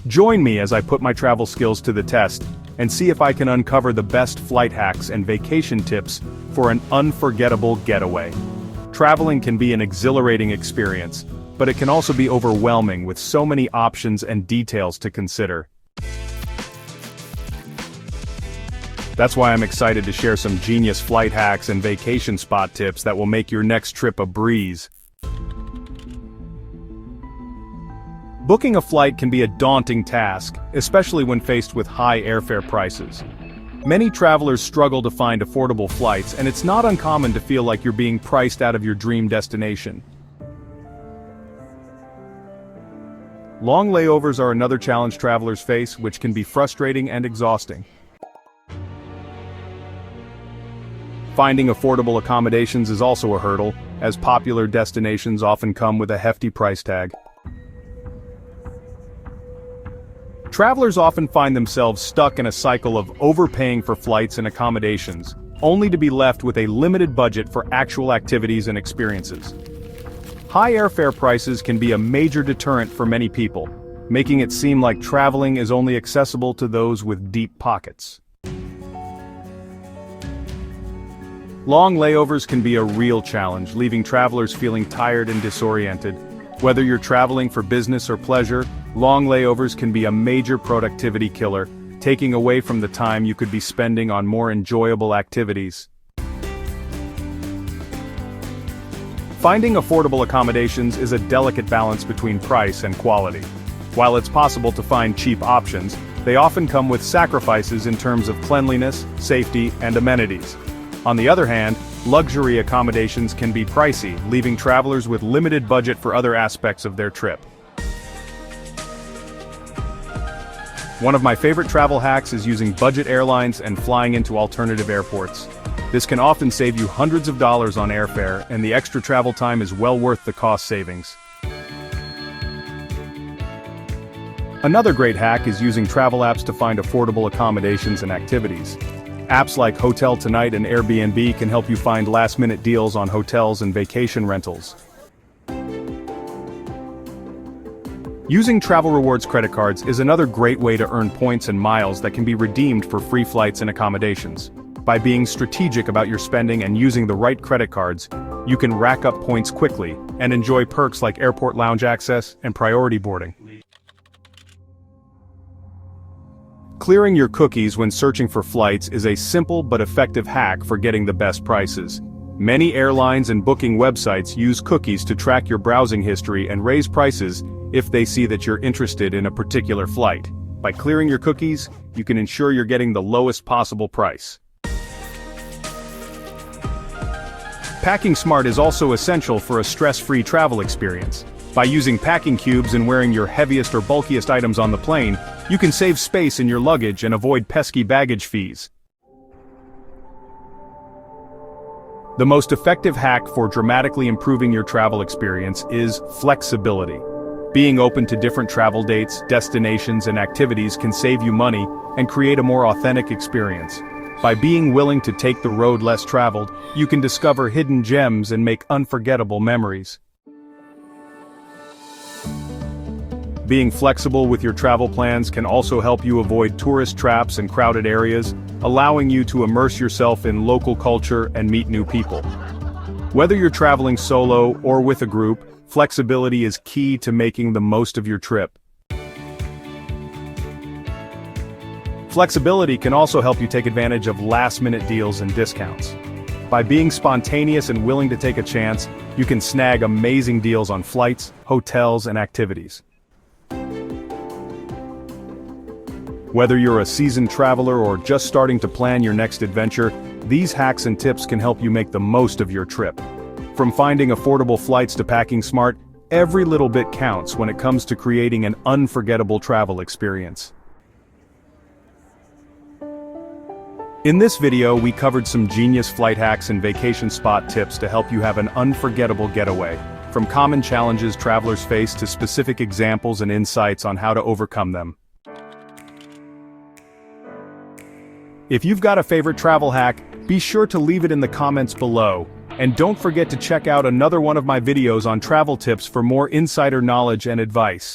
Join me as I put my travel skills to the test and see if I can uncover the best flight hacks and vacation tips for an unforgettable getaway. Traveling can be an exhilarating experience, but it can also be overwhelming with so many options and details to consider. That's why I'm excited to share some genius flight hacks and vacation spot tips that will make your next trip a breeze. Booking a flight can be a daunting task, especially when faced with high airfare prices. Many travelers struggle to find affordable flights, and it's not uncommon to feel like you're being priced out of your dream destination. Long layovers are another challenge travelers face, which can be frustrating and exhausting. Finding affordable accommodations is also a hurdle, as popular destinations often come with a hefty price tag. Travelers often find themselves stuck in a cycle of overpaying for flights and accommodations, only to be left with a limited budget for actual activities and experiences. High airfare prices can be a major deterrent for many people, making it seem like traveling is only accessible to those with deep pockets. Long layovers can be a real challenge, leaving travelers feeling tired and disoriented. Whether you're traveling for business or pleasure, long layovers can be a major productivity killer, taking away from the time you could be spending on more enjoyable activities. Finding affordable accommodations is a delicate balance between price and quality. While it's possible to find cheap options, they often come with sacrifices in terms of cleanliness, safety, and amenities. On the other hand, luxury accommodations can be pricey, leaving travelers with limited budget for other aspects of their trip. One of my favorite travel hacks is using budget airlines and flying into alternative airports. This can often save you hundreds of dollars on airfare, and the extra travel time is well worth the cost savings. Another great hack is using travel apps to find affordable accommodations and activities. Apps like Hotel Tonight and Airbnb can help you find last-minute deals on hotels and vacation rentals. Using travel rewards credit cards is another great way to earn points and miles that can be redeemed for free flights and accommodations. By being strategic about your spending and using the right credit cards, you can rack up points quickly and enjoy perks like airport lounge access and priority boarding. Clearing your cookies when searching for flights is a simple but effective hack for getting the best prices. Many airlines and booking websites use cookies to track your browsing history and raise prices if they see that you're interested in a particular flight. By clearing your cookies, you can ensure you're getting the lowest possible price. Packing smart is also essential for a stress-free travel experience. By using packing cubes and wearing your heaviest or bulkiest items on the plane, you can save space in your luggage and avoid pesky baggage fees. The most effective hack for dramatically improving your travel experience is flexibility. Being open to different travel dates, destinations, and activities can save you money and create a more authentic experience. By being willing to take the road less traveled, you can discover hidden gems and make unforgettable memories. Being flexible with your travel plans can also help you avoid tourist traps and crowded areas, allowing you to immerse yourself in local culture and meet new people. Whether you're traveling solo or with a group, flexibility is key to making the most of your trip. Flexibility can also help you take advantage of last-minute deals and discounts. By being spontaneous and willing to take a chance, you can snag amazing deals on flights, hotels, and activities. Whether you're a seasoned traveler or just starting to plan your next adventure, these hacks and tips can help you make the most of your trip. From finding affordable flights to packing smart, every little bit counts when it comes to creating an unforgettable travel experience. In this video, we covered some genius flight hacks and vacation spot tips to help you have an unforgettable getaway. From common challenges travelers face to specific examples and insights on how to overcome them. If you've got a favorite travel hack, be sure to leave it in the comments below. And don't forget to check out another one of my videos on travel tips for more insider knowledge and advice.